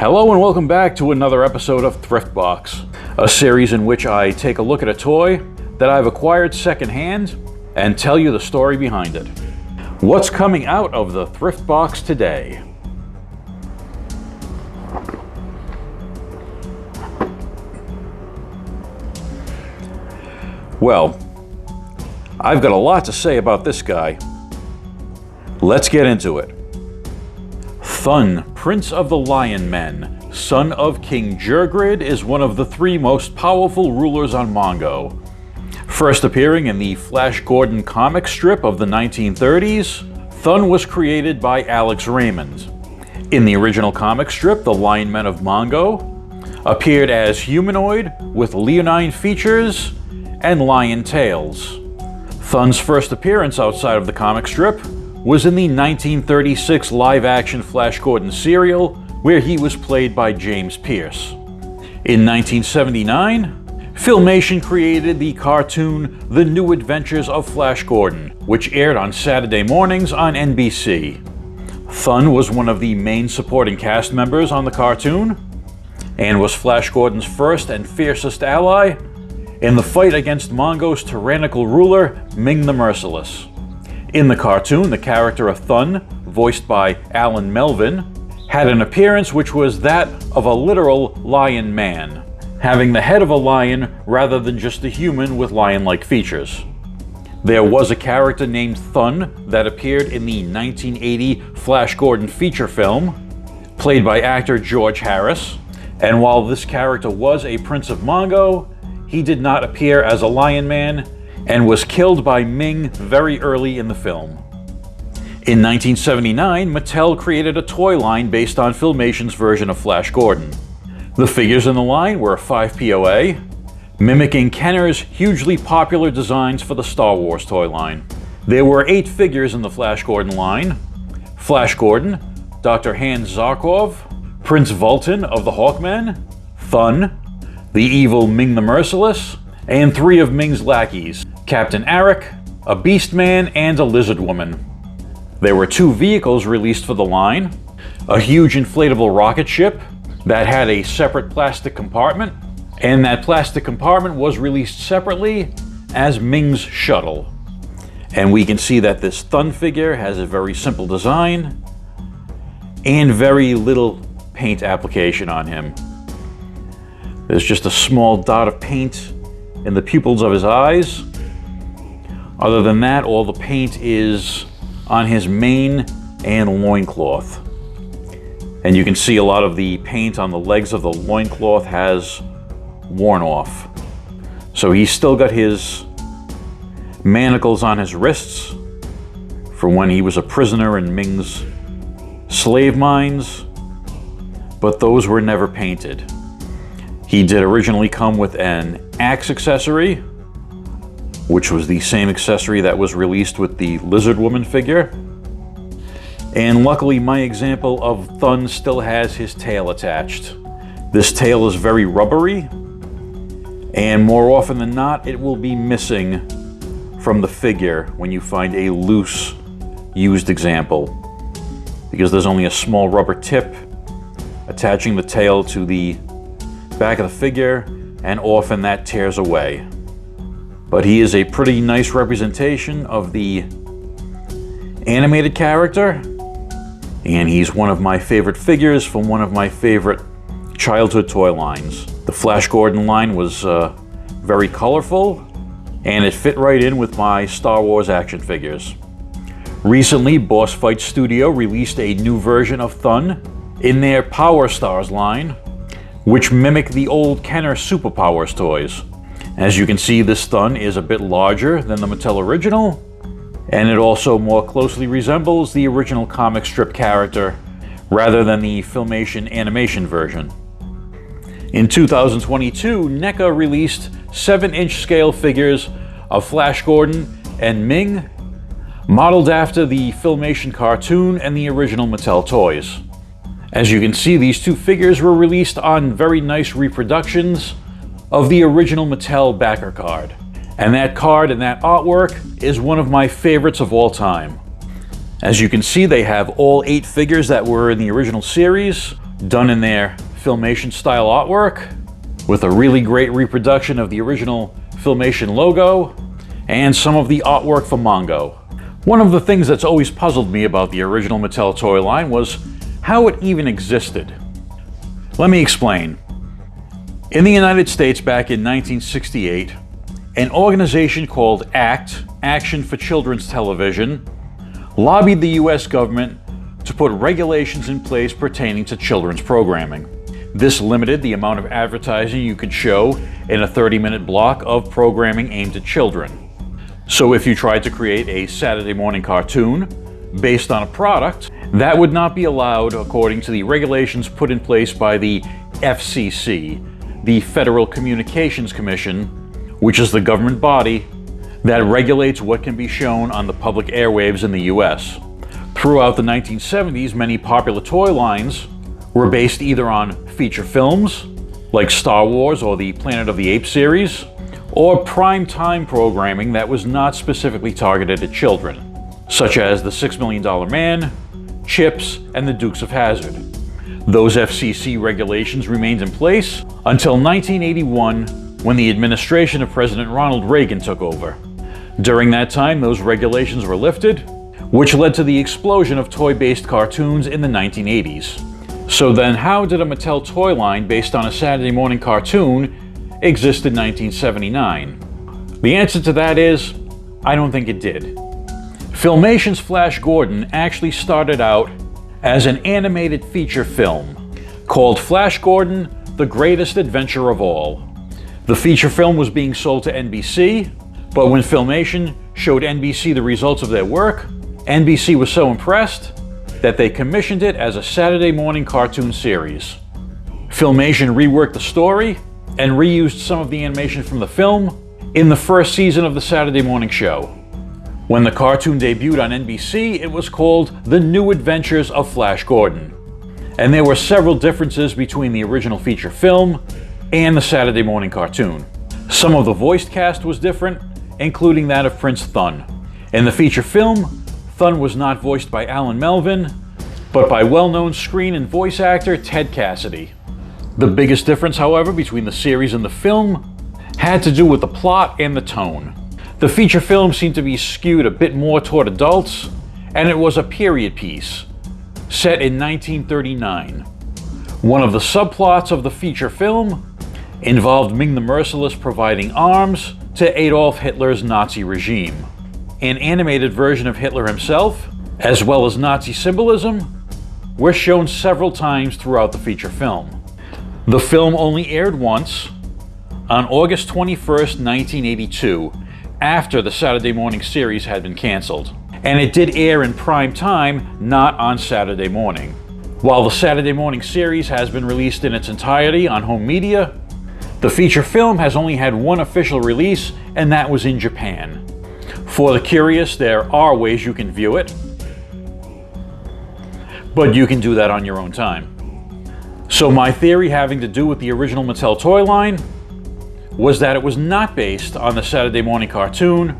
Hello and welcome back to another episode of Thrift Box, a series in which I take a look at a toy that I've acquired secondhand and tell you the story behind it. What's coming out of the Thrift Box today? Well, I've got a lot to say about this guy. Let's get into it. Thun, Prince of the Lion Men, son of King Jurgrid, is one of the three most powerful rulers on Mongo. First appearing in the Flash Gordon comic strip of the 1930s, Thun was created by Alex Raymond. In the original comic strip, the Lion Men of Mongo appeared as humanoid with leonine features and lion tails. Thun's first appearance outside of the comic strip was in the 1936 live-action Flash Gordon serial, where he was played by James Pierce. In 1979, Filmation created the cartoon The New Adventures of Flash Gordon, which aired on Saturday mornings on NBC. Thun was one of the main supporting cast members on the cartoon, and was Flash Gordon's first and fiercest ally in the fight against Mongo's tyrannical ruler, Ming the Merciless. In the cartoon, the character of Thun, voiced by Alan Melvin, had an appearance which was that of a literal lion man, having the head of a lion rather than just a human with lion-like features. There was a character named Thun that appeared in the 1980 Flash Gordon feature film, played by actor George Harris, and while this character was a Prince of Mongo, he did not appear as a lion man and was killed by Ming very early in the film. In 1979, Mattel created a toy line based on Filmation's version of Flash Gordon. The figures in the line were 5 POA, mimicking Kenner's hugely popular designs for the Star Wars toy line. There were 8 figures in the Flash Gordon line: Flash Gordon, Dr. Hans Zarkov, Prince Vultan of the Hawkmen, Thun, the evil Ming the Merciless, and 3 of Ming's lackeys, Captain Arik, a Beast Man, and a Lizard Woman. There were 2 vehicles released for the line: a huge inflatable rocket ship that had a separate plastic compartment, and that plastic compartment was released separately as Ming's shuttle. And we can see that this Thun figure has a very simple design and very little paint application on him. There's just a small dot of paint in the pupils of his eyes. Other than that, all the paint is on his mane and loincloth. And you can see a lot of the paint on the legs of the loincloth has worn off. So he's still got his manacles on his wrists from when he was a prisoner in Ming's slave mines, but those were never painted. He did originally come with an axe accessory, which was the same accessory that was released with the Lizard Woman figure. And luckily, my example of Thun still has his tail attached. This tail is very rubbery, and more often than not, it will be missing from the figure when you find a loose, used example, because there's only a small rubber tip attaching the tail to the back of the figure, and often that tears away. But he is a pretty nice representation of the animated character, and he's one of my favorite figures from one of my favorite childhood toy lines. The Flash Gordon line was very colorful, and it fit right in with my Star Wars action figures. Recently, Boss Fight Studio released a new version of Thun in their Power Stars line, which mimic the old Kenner Superpowers toys. As you can see, this Thun is a bit larger than the Mattel original, and it also more closely resembles the original comic strip character rather than the Filmation animation version. In 2022, NECA released 7-inch scale figures of Flash Gordon and Ming, modeled after the Filmation cartoon and the original Mattel toys. As you can see, these 2 figures were released on very nice reproductions of the original Mattel backer card. And that card and that artwork is one of my favorites of all time. As you can see, they have all 8 figures that were in the original series, done in their Filmation style artwork, with a really great reproduction of the original Filmation logo, and some of the artwork for Mongo. One of the things that's always puzzled me about the original Mattel toy line was how it even existed. Let me explain. In the United States back in 1968, an organization called ACT, Action for Children's Television, lobbied the US government to put regulations in place pertaining to children's programming. This limited the amount of advertising you could show in a 30-minute block of programming aimed at children. So if you tried to create a Saturday morning cartoon based on a product, that would not be allowed according to the regulations put in place by the FCC, the Federal Communications Commission, which is the government body that regulates what can be shown on the public airwaves in the US. Throughout the 1970s, many popular toy lines were based either on feature films, like Star Wars or the Planet of the Apes series, or prime-time programming that was not specifically targeted at children, such as The $6 Million Man, Chips, and The Dukes of Hazzard. Those FCC regulations remained in place until 1981, when the administration of President Ronald Reagan took over. During that time, those regulations were lifted, which led to the explosion of toy-based cartoons in the 1980s. So then how did a Mattel toy line based on a Saturday morning cartoon exist in 1979? The answer to that is, I don't think it did. Filmation's Flash Gordon actually started out as an animated feature film called Flash Gordon: The Greatest Adventure of All. The feature film was being sold to NBC, but when Filmation showed NBC the results of their work, NBC was so impressed that they commissioned it as a Saturday morning cartoon series. Filmation reworked the story and reused some of the animation from the film in the first season of the Saturday morning show. When the cartoon debuted on NBC, it was called The New Adventures of Flash Gordon. And there were several differences between the original feature film and the Saturday morning cartoon. Some of the voiced cast was different, including that of Prince Thun. In the feature film, Thun was not voiced by Alan Melvin, but by well-known screen and voice actor Ted Cassidy. The biggest difference, however, between the series and the film had to do with the plot and the tone. The feature film seemed to be skewed a bit more toward adults, and it was a period piece, set in 1939. One of the subplots of the feature film involved Ming the Merciless providing arms to Adolf Hitler's Nazi regime. An animated version of Hitler himself, as well as Nazi symbolism, were shown several times throughout the feature film. The film only aired once, on August 21st, 1982, after the Saturday morning series had been canceled. And it did air in prime time, not on Saturday morning. While the Saturday morning series has been released in its entirety on home media, the feature film has only had one official release, and that was in Japan. For the curious, there are ways you can view it, but you can do that on your own time. So my theory having to do with the original Mattel toy line was that it was not based on the Saturday morning cartoon,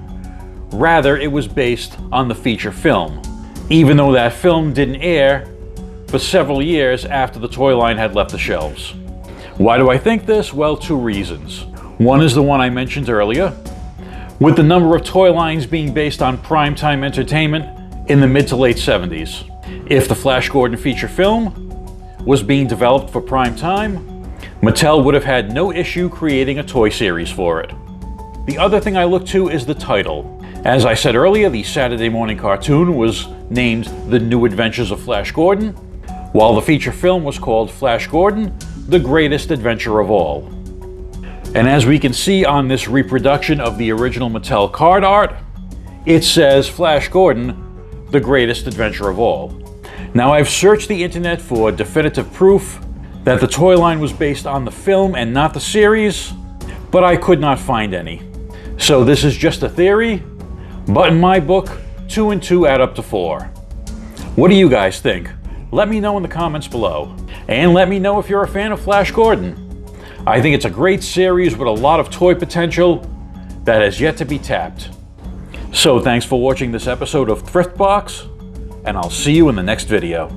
rather it was based on the feature film, even though that film didn't air for several years after the toy line had left the shelves. Why do I think this? Well, two reasons. One is the one I mentioned earlier, with the number of toy lines being based on primetime entertainment in the mid to late 70s. If the Flash Gordon feature film was being developed for prime time, Mattel would have had no issue creating a toy series for it. The other thing I look to is the title. As I said earlier, the Saturday morning cartoon was named The New Adventures of Flash Gordon, while the feature film was called Flash Gordon: The Greatest Adventure of All. And as we can see on this reproduction of the original Mattel card art, it says Flash Gordon: The Greatest Adventure of All. Now, I've searched the internet for definitive proof that the toy line was based on the film and not the series, but I could not find any. So this is just a theory, but in my book, 2 and 2 add up to 4. What do you guys think? Let me know in the comments below. And let me know if you're a fan of Flash Gordon. I think it's a great series with a lot of toy potential that has yet to be tapped. So thanks for watching this episode of Thrift Box, and I'll see you in the next video.